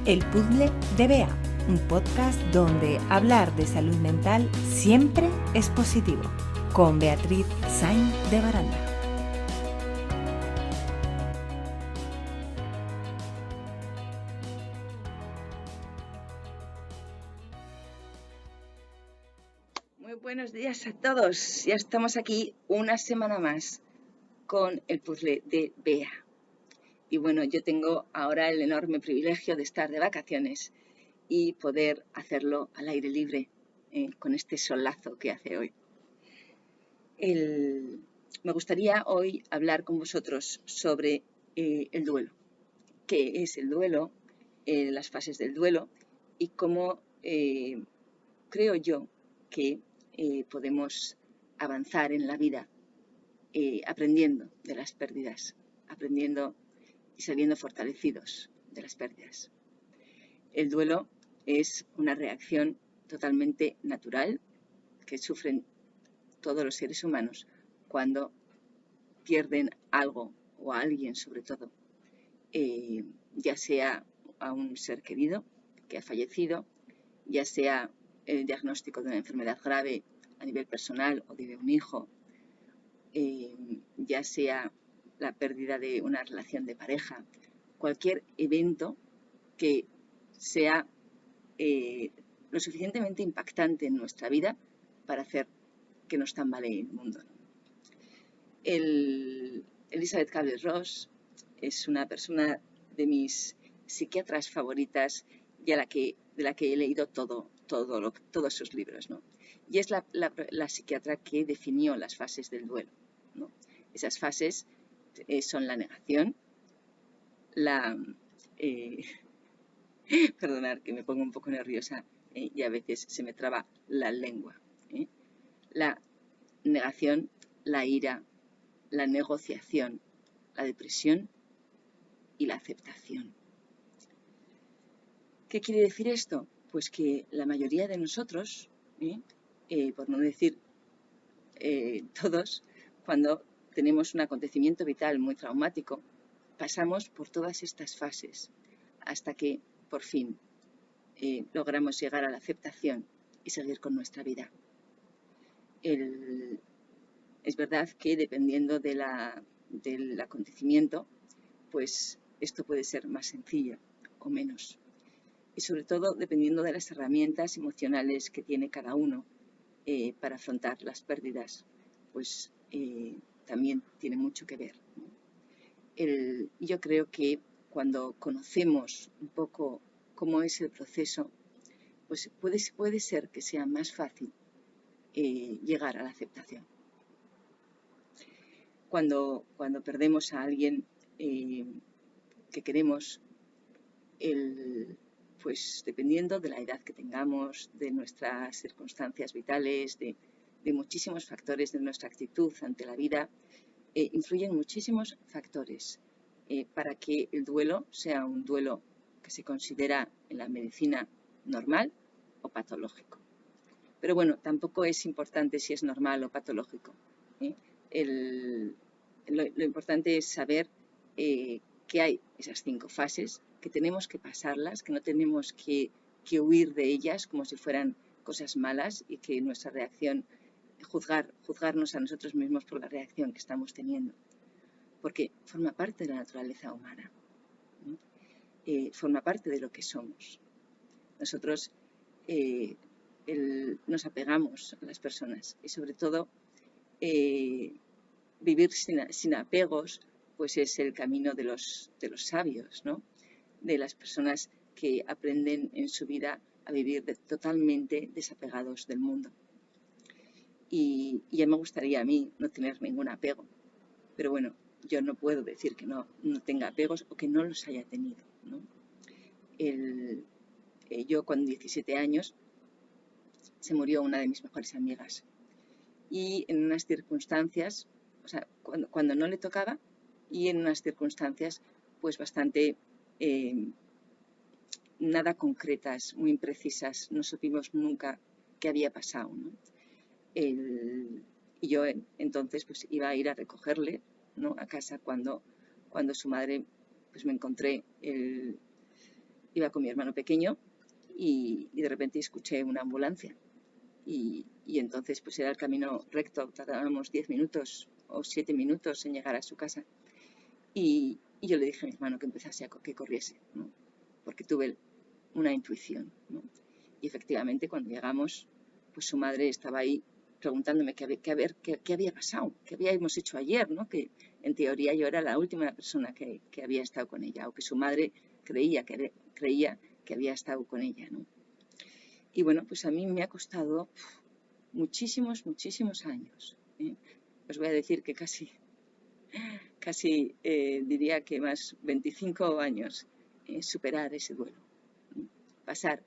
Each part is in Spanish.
El Puzzle de Bea, un podcast donde hablar de salud mental siempre es positivo, con Beatriz Sainz de Baranda. Muy buenos días a todos. Ya estamos aquí una semana más con el Puzzle de Bea. Y bueno, yo tengo ahora el enorme privilegio de estar de vacaciones y poder hacerlo al aire libre, con este solazo que hace hoy. Me gustaría hoy hablar con vosotros sobre el duelo. ¿Qué es el duelo? Las fases del duelo y cómo creo yo que podemos avanzar en la vida aprendiendo de las pérdidas, aprendiendo y saliendo fortalecidos de las pérdidas. El duelo es una reacción totalmente natural que sufren todos los seres humanos cuando pierden algo o a alguien sobre todo, ya sea a un ser querido que ha fallecido, ya sea el diagnóstico de una enfermedad grave a nivel personal o de un hijo, ya sea la pérdida de una relación de pareja, cualquier evento que sea lo suficientemente impactante en nuestra vida para hacer que nos tambalee el mundo. Elizabeth Kubler-Ross es una persona de mis psiquiatras favoritas y de la que he leído todos sus libros, ¿no? Y es la psiquiatra que definió las fases del duelo, ¿no? Esas fases son la negación, perdonad que me pongo un poco nerviosa y a veces se me traba la lengua. La negación, la ira, la negociación, la depresión y la aceptación. ¿Qué quiere decir esto? Pues que la mayoría de nosotros, por no decir todos, cuando tenemos un acontecimiento vital muy traumático, pasamos por todas estas fases hasta que por fin logramos llegar a la aceptación y seguir con nuestra vida. Es verdad que dependiendo del acontecimiento, pues esto puede ser más sencillo o menos. Y sobre todo dependiendo de las herramientas emocionales que tiene cada uno para afrontar las pérdidas, pues también tiene mucho que ver, ¿no? Yo creo que cuando conocemos un poco cómo es el proceso, pues puede ser que sea más fácil llegar a la aceptación. Cuando perdemos a alguien que queremos, pues dependiendo de la edad que tengamos, de nuestras circunstancias vitales, de muchísimos factores de nuestra actitud ante la vida, influyen muchísimos factores para que el duelo sea un duelo que se considera en la medicina normal o patológico. Pero bueno, tampoco es importante si es normal o patológico. Lo importante es saber que hay esas 5 fases, que tenemos que pasarlas, que no tenemos que huir de ellas como si fueran cosas malas y que nuestra reacción, juzgarnos a nosotros mismos por la reacción que estamos teniendo, porque forma parte de la naturaleza humana, forma parte de lo que somos. Nosotros nos apegamos a las personas y sobre todo vivir sin apegos pues es el camino de los sabios, ¿no? De las personas que aprenden en su vida a vivir totalmente desapegados del mundo. Y ya me gustaría a mí no tener ningún apego, pero bueno, yo no puedo decir que no tenga apegos o que no los haya tenido, ¿no? Yo con 17 años se murió una de mis mejores amigas y en unas circunstancias, o sea, cuando no le tocaba y en unas circunstancias pues bastante nada concretas, muy imprecisas, no supimos nunca qué había pasado, ¿no? Y yo entonces pues iba a ir a recogerle, ¿no?, a casa cuando su madre, pues me encontré iba con mi hermano pequeño y de repente escuché una ambulancia. Y entonces pues era el camino recto, tardábamos 10 minutos o 7 minutos en llegar a su casa. Y yo le dije a mi hermano que empezase que corriese, ¿no? Porque tuve una intuición, ¿no? Y efectivamente cuando llegamos, pues su madre estaba ahí preguntándome qué había pasado, qué habíamos hecho ayer, ¿no? Que en teoría yo era la última persona que había estado con ella, o que su madre creía que había estado con ella, ¿no? Y bueno, pues a mí me ha costado muchísimos años, ¿eh? Os voy a decir que casi diría que más 25 años superar ese duelo, ¿no? Pasar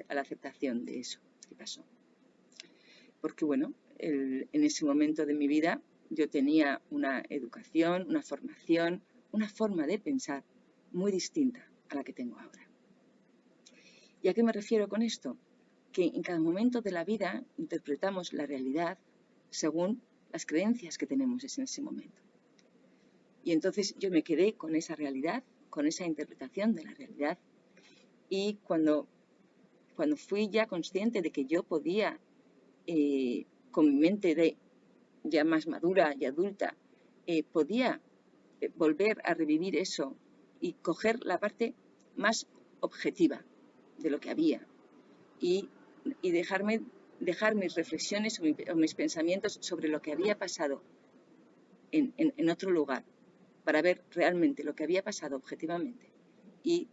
a la aceptación de eso que pasó. Porque bueno, en ese momento de mi vida yo tenía una educación, una formación, una forma de pensar muy distinta a la que tengo ahora. ¿Y a qué me refiero con esto? Que en cada momento de la vida interpretamos la realidad según las creencias que tenemos en ese momento. Y entonces yo me quedé con esa realidad, con esa interpretación de la realidad. Y cuando fui ya consciente de que yo podía, con mi mente ya más madura y adulta, podía volver a revivir eso y coger la parte más objetiva de lo que había y dejar mis reflexiones o mis pensamientos sobre lo que había pasado en otro lugar, para ver realmente lo que había pasado objetivamente y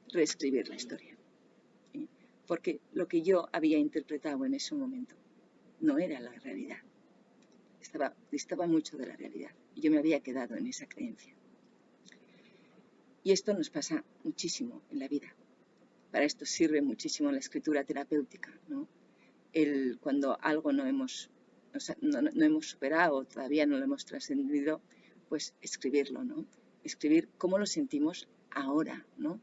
reescribir la historia. Porque lo que yo había interpretado en ese momento no era la realidad. Distaba mucho de la realidad y yo me había quedado en esa creencia. Y esto nos pasa muchísimo en la vida. Para esto sirve muchísimo la escritura terapéutica, ¿no? Cuando algo no hemos superado, todavía no lo hemos trascendido, pues escribirlo, ¿no? Escribir cómo lo sentimos ahora, ¿no?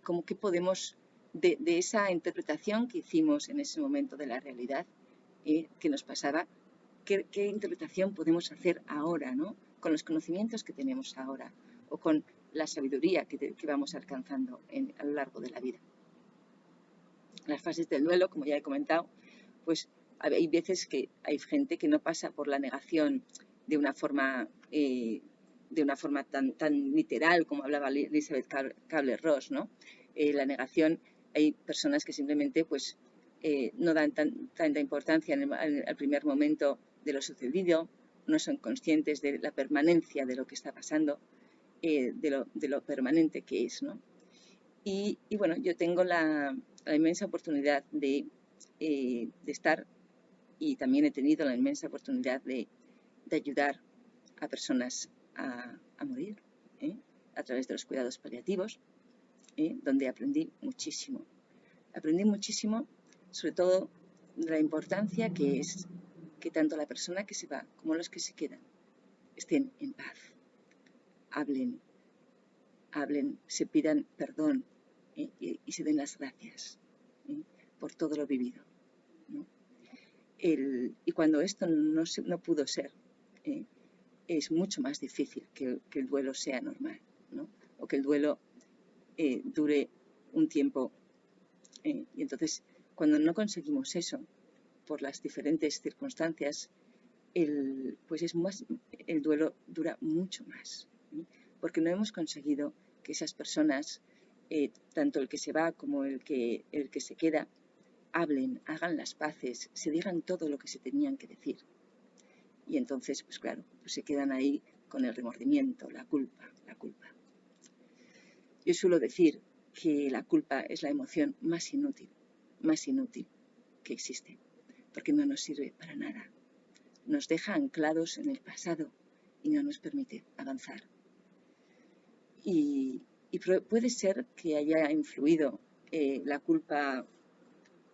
Cómo que podemos, de esa interpretación que hicimos en ese momento de la realidad que nos pasaba, qué interpretación podemos hacer ahora, ¿no? Con los conocimientos que tenemos ahora o con la sabiduría que vamos alcanzando a lo largo de la vida. Las fases del duelo, como ya he comentado, pues hay veces que hay gente que no pasa por la negación de una forma tan literal como hablaba Elizabeth Kubler-Ross, ¿no? La negación, hay personas que simplemente pues no dan tanta importancia al primer momento de lo sucedido, no son conscientes de la permanencia de lo que está pasando, de lo permanente que es, ¿no? Y bueno, yo tengo la inmensa oportunidad de estar, y también he tenido la inmensa oportunidad de ayudar a personas a morir a través de los cuidados paliativos, donde aprendí muchísimo. Aprendí muchísimo, sobre todo, de la importancia que es que tanto la persona que se va como los que se quedan estén en paz, hablen, se pidan perdón y se den las gracias por todo lo vivido, ¿no? Y cuando esto no pudo ser, es mucho más difícil que el duelo sea normal, ¿no? O que el duelo dure un tiempo. Y entonces, cuando no conseguimos eso, por las diferentes circunstancias, el duelo dura mucho más, ¿sí? Porque no hemos conseguido que esas personas, tanto el que se va como el que se queda, hablen, hagan las paces, se digan todo lo que se tenían que decir. Y entonces, pues claro, pues se quedan ahí con el remordimiento, la culpa. Yo suelo decir que la culpa es la emoción más inútil que existe, porque no nos sirve para nada. Nos deja anclados en el pasado y no nos permite avanzar. Y puede ser que haya influido la culpa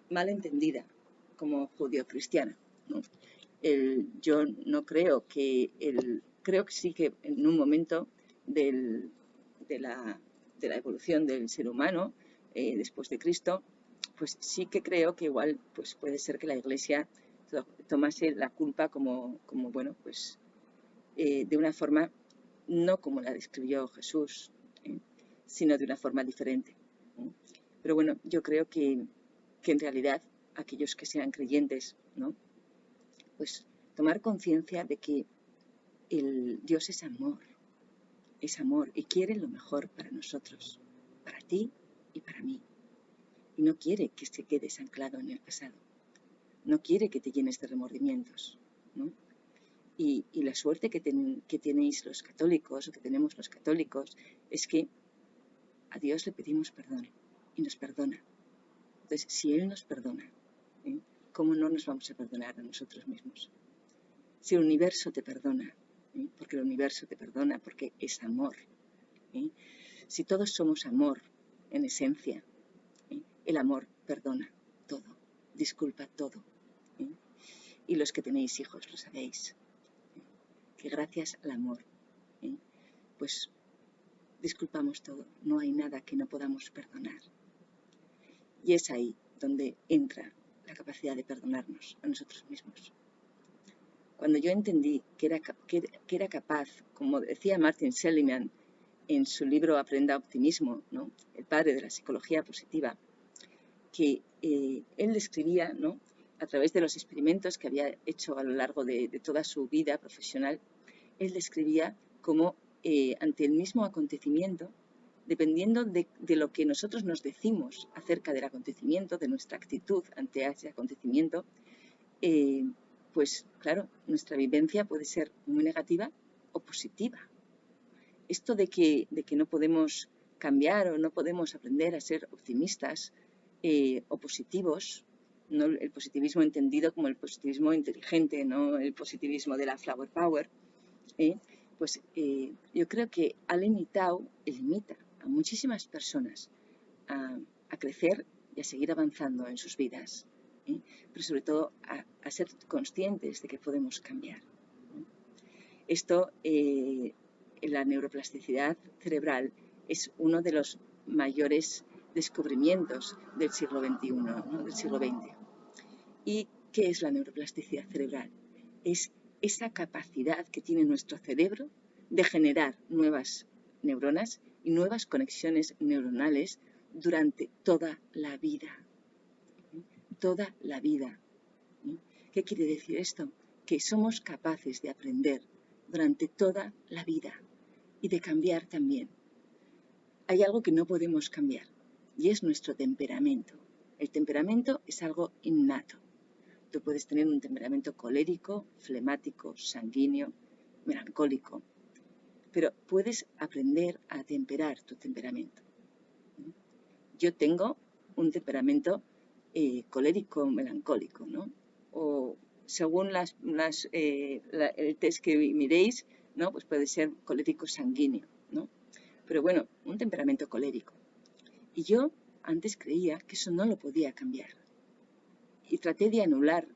mal entendida como judio-cristiana, ¿no? Yo no creo creo que sí que en un momento de la evolución del ser humano después de Cristo, pues sí que creo que igual pues puede ser que la Iglesia tomase la culpa como bueno, pues de una forma no como la describió Jesús, sino de una forma diferente. ¿Eh? Pero bueno, yo creo que en realidad aquellos que sean creyentes, ¿no? Pues tomar conciencia de que el Dios es amor y quiere lo mejor para nosotros, para ti y para mí. Y no quiere que se quedes anclado en el pasado, no quiere que te llenes de remordimientos, ¿no? Y la suerte que tenéis los católicos, o que tenemos los católicos, es que a Dios le pedimos perdón y nos perdona. Entonces, si Él nos perdona, ¿eh? ¿Cómo no nos vamos a perdonar a nosotros mismos? Si el universo te perdona, porque el universo te perdona, porque es amor. Si todos somos amor en esencia, el amor perdona todo, disculpa todo. Y los que tenéis hijos lo sabéis, que gracias al amor, pues disculpamos todo, no hay nada que no podamos perdonar. Y es ahí donde entra la capacidad de perdonarnos a nosotros mismos. Cuando yo entendí que era capaz, como decía Martin Seligman en su libro Aprenda Optimismo, ¿no? El padre de la psicología positiva, que él describía, ¿no? A través de los experimentos que había hecho a lo largo de toda su vida profesional, él describía cómo ante el mismo acontecimiento, dependiendo de lo que nosotros nos decimos acerca del acontecimiento, de nuestra actitud ante ese acontecimiento, pues claro, nuestra vivencia puede ser muy negativa o positiva. Esto de que no podemos cambiar o no podemos aprender a ser optimistas o positivos, no el positivismo entendido como el positivismo inteligente, no el positivismo de la flower power, pues yo creo que ha limitado y limita a muchísimas personas a crecer y a seguir avanzando en sus vidas, pero sobre todo a ser conscientes de que podemos cambiar. Esto, la neuroplasticidad cerebral, es uno de los mayores descubrimientos del siglo XXI, ¿no? Del siglo XX. ¿Y qué es la neuroplasticidad cerebral? Es esa capacidad que tiene nuestro cerebro de generar nuevas neuronas y nuevas conexiones neuronales durante toda la vida. Toda la vida. ¿Qué quiere decir esto? Que somos capaces de aprender durante toda la vida y de cambiar también. Hay algo que no podemos cambiar y es nuestro temperamento. El temperamento es algo innato. Tú puedes tener un temperamento colérico, flemático, sanguíneo, melancólico, pero puedes aprender a temperar tu temperamento. Yo tengo un temperamento colérico melancólico, ¿no? O según el test que miréis, ¿no? Pues puede ser colérico sanguíneo, ¿no? Pero bueno, un temperamento colérico. Y yo antes creía que eso no lo podía cambiar. Y traté de anular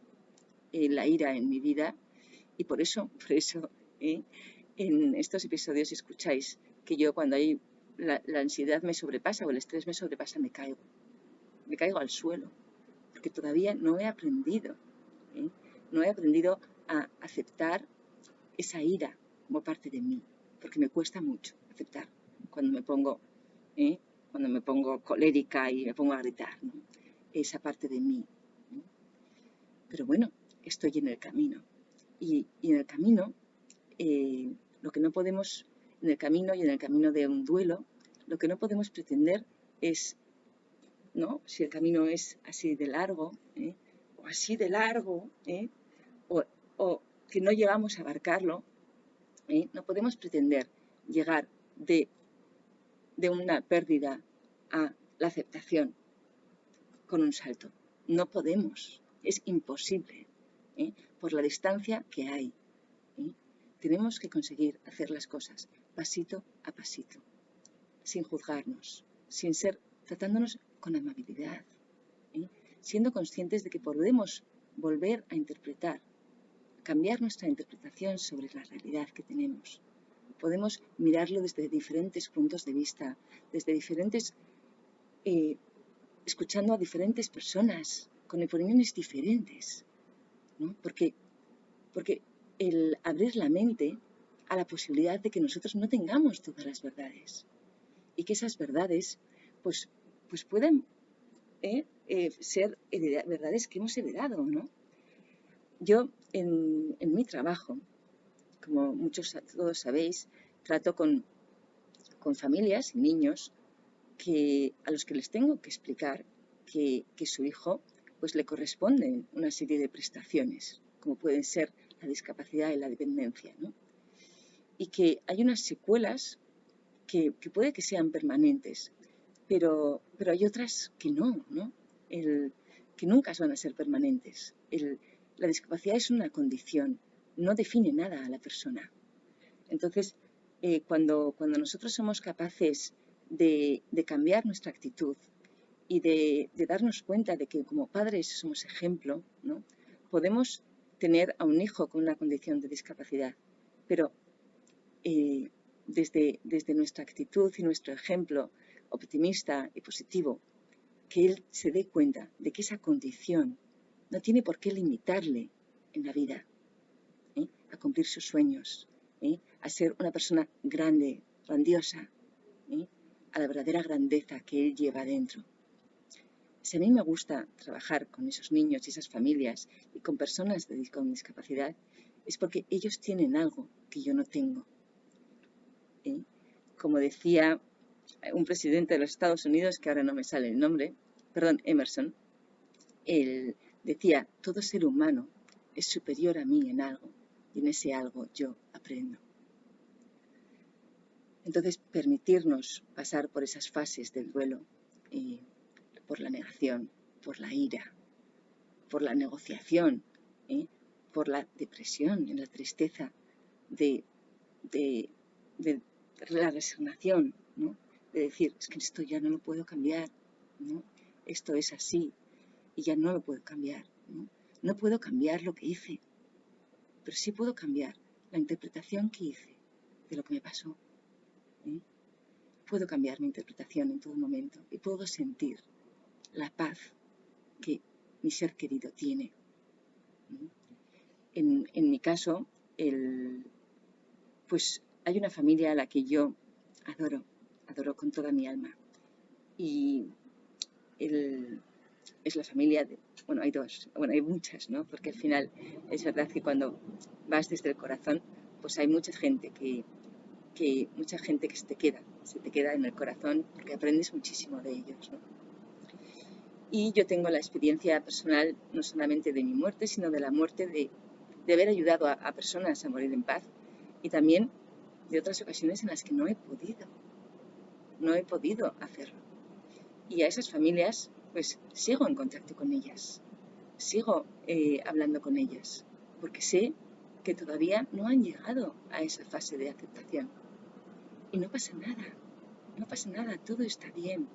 la ira en mi vida y por eso en estos episodios escucháis que yo cuando hay la ansiedad me sobrepasa o el estrés me sobrepasa, me caigo al suelo, porque todavía no he aprendido a aceptar esa ira como parte de mí, porque me cuesta mucho aceptar cuando me pongo colérica y me pongo a gritar, ¿no? Esa parte de mí, ¿no? Pero bueno, estoy en el camino y en el camino lo que no podemos, en el camino y en el camino de un duelo, lo que no podemos pretender es, ¿no? Si el camino es así de largo, o así de largo, o que no llegamos a abarcarlo, no podemos pretender llegar de una pérdida a la aceptación con un salto. No podemos, es imposible, por la distancia que hay. Tenemos que conseguir hacer las cosas pasito a pasito, sin juzgarnos, tratándonos con amabilidad, siendo conscientes de que podemos volver a interpretar, cambiar nuestra interpretación sobre la realidad que tenemos. Podemos mirarlo desde diferentes puntos de vista, desde diferentes, escuchando a diferentes personas, con opiniones diferentes, ¿no? Porque el abrir la mente a la posibilidad de que nosotros no tengamos todas las verdades y que esas verdades pues puedan ser verdades que hemos heredado, ¿no? Yo en mi trabajo, como todos sabéis, trato con familias y niños a los que les tengo que explicar que su hijo pues le corresponden una serie de prestaciones, como pueden ser la discapacidad y la dependencia, ¿no? Y que hay unas secuelas que puede que sean permanentes, pero hay otras que no, ¿no? Que nunca van a ser permanentes. La discapacidad es una condición, no define nada a la persona. Entonces, cuando nosotros somos capaces de cambiar nuestra actitud y de darnos cuenta de que como padres somos ejemplo, ¿no? Podemos tener a un hijo con una condición de discapacidad, pero desde nuestra actitud y nuestro ejemplo optimista y positivo, que él se dé cuenta de que esa condición no tiene por qué limitarle en la vida, a cumplir sus sueños, a ser una persona grande, grandiosa, a la verdadera grandeza que él lleva dentro. Si a mí me gusta trabajar con esos niños y esas familias y con personas con discapacidad, es porque ellos tienen algo que yo no tengo. Como decía un presidente de los Estados Unidos, que ahora no me sale el nombre, Emerson, él decía, todo ser humano es superior a mí en algo, y en ese algo yo aprendo. Entonces, permitirnos pasar por esas fases del duelo, por la negación, por la ira, por la negociación, por la depresión, en la tristeza, de la resignación, ¿no? De decir, es que esto ya no lo puedo cambiar, ¿no? Esto es así y ya no lo puedo cambiar, ¿no? No puedo cambiar lo que hice, pero sí puedo cambiar la interpretación que hice de lo que me pasó. Puedo cambiar mi interpretación en todo momento y puedo sentir la paz que mi ser querido tiene. En mi caso, pues hay una familia a la que yo adoro con toda mi alma. Y es la familia hay dos, hay muchas, ¿no? Porque al final es verdad que cuando vas desde el corazón, pues hay mucha gente que se te queda en el corazón porque aprendes muchísimo de ellos, ¿no? Y yo tengo la experiencia personal no solamente de mi muerte, sino de la muerte de haber ayudado a personas a morir en paz, y también de otras ocasiones en las que no he podido hacerlo. Y a esas familias, pues sigo en contacto con ellas, sigo hablando con ellas, porque sé que todavía no han llegado a esa fase de aceptación. Y no pasa nada, todo está bien.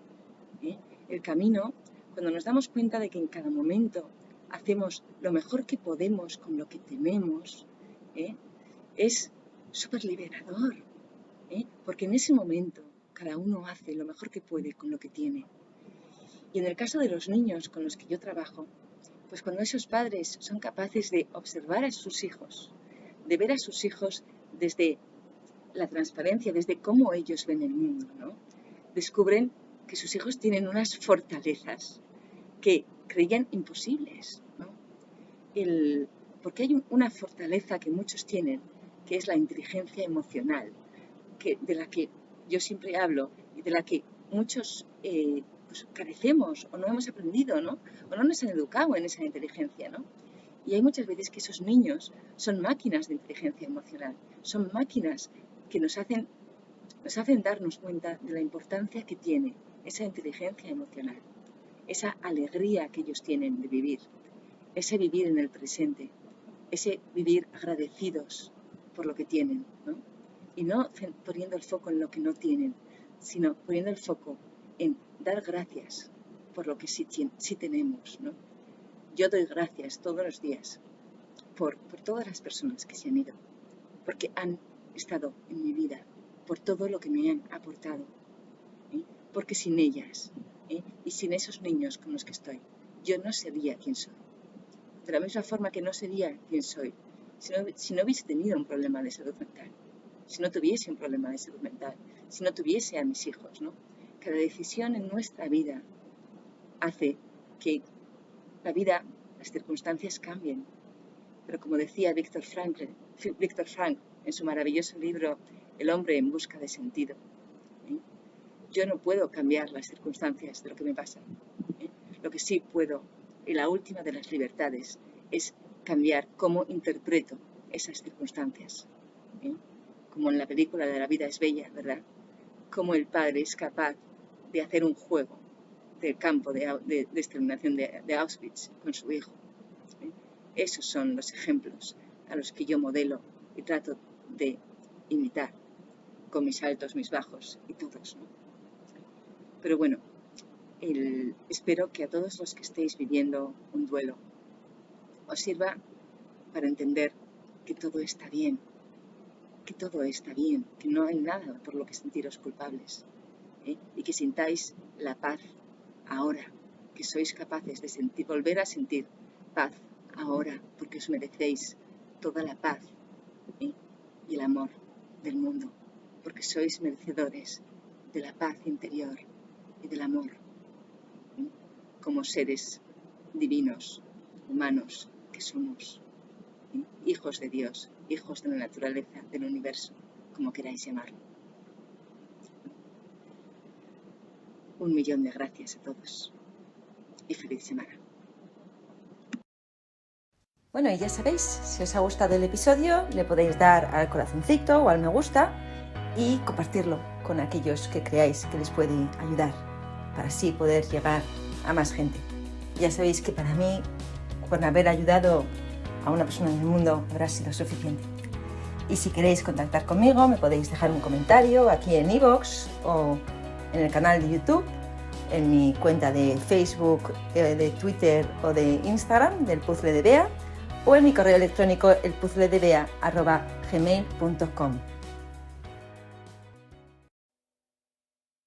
El camino, cuando nos damos cuenta de que en cada momento hacemos lo mejor que podemos con lo que tenemos, es súper liberador, porque en ese momento cada uno hace lo mejor que puede con lo que tiene. Y en el caso de los niños con los que yo trabajo, pues cuando esos padres son capaces de observar a sus hijos, de ver a sus hijos desde la transparencia, desde cómo ellos ven el mundo, ¿no? Descubren que sus hijos tienen unas fortalezas que creían imposibles, ¿no? Porque hay una fortaleza que muchos tienen, que es la inteligencia emocional, de la que yo siempre hablo y de la que muchos pues carecemos o no hemos aprendido, ¿no? O no nos han educado en esa inteligencia, ¿no? Y hay muchas veces que esos niños son máquinas de inteligencia emocional, son máquinas que nos hacen darnos cuenta de la importancia que tiene esa inteligencia emocional, esa alegría que ellos tienen de vivir, ese vivir en el presente, ese vivir agradecidos por lo que tienen, ¿no? Y no poniendo el foco en lo que no tienen, sino poniendo el foco en dar gracias por lo que sí tenemos, ¿no? Yo doy gracias todos los días por todas las personas que se han ido, porque han estado en mi vida, por todo lo que me han aportado, porque sin ellas y sin esos niños con los que estoy, yo no sería quien soy. De la misma forma que no sería quien soy si no hubiese tenido un problema de salud mental, si no tuviese un problema de salud mental, si no tuviese a mis hijos, ¿no? Cada decisión en nuestra vida hace que la vida, las circunstancias cambien. Pero como decía Viktor Frank en su maravilloso libro El hombre en busca de sentido, yo no puedo cambiar las circunstancias de lo que me pasa. Lo que sí puedo, y la última de las libertades, es cambiar cómo interpreto esas circunstancias. Como en la película de La vida es bella, ¿verdad? Cómo el padre es capaz de hacer un juego del campo de exterminación de Auschwitz con su hijo. Esos son los ejemplos a los que yo modelo y trato de imitar con mis altos, mis bajos y todos, ¿no? Pero bueno, espero que a todos los que estéis viviendo un duelo os sirva para entender que todo está bien, que no hay nada por lo que sentiros culpables, y que sintáis la paz ahora, que sois capaces de volver a sentir paz ahora, porque os merecéis toda la paz y el amor del mundo, porque sois merecedores de la paz interior y del amor, como seres divinos, humanos que somos, hijos de Dios, hijos de la naturaleza, del universo, como queráis llamarlo. 1.000.000 de gracias a todos y feliz semana. Bueno, y ya sabéis, si os ha gustado el episodio, le podéis dar al corazoncito o al me gusta y compartirlo con aquellos que creáis que les puede ayudar, para así poder llegar a más gente. Ya sabéis que para mí, con haber ayudado a una persona en el mundo, habrá sido suficiente. Y si queréis contactar conmigo, me podéis dejar un comentario aquí en iVoox o en el canal de YouTube, en mi cuenta de Facebook, de Twitter o de Instagram del Puzzle de Bea, o en mi correo electrónico elpuzzledebea@gmail.com.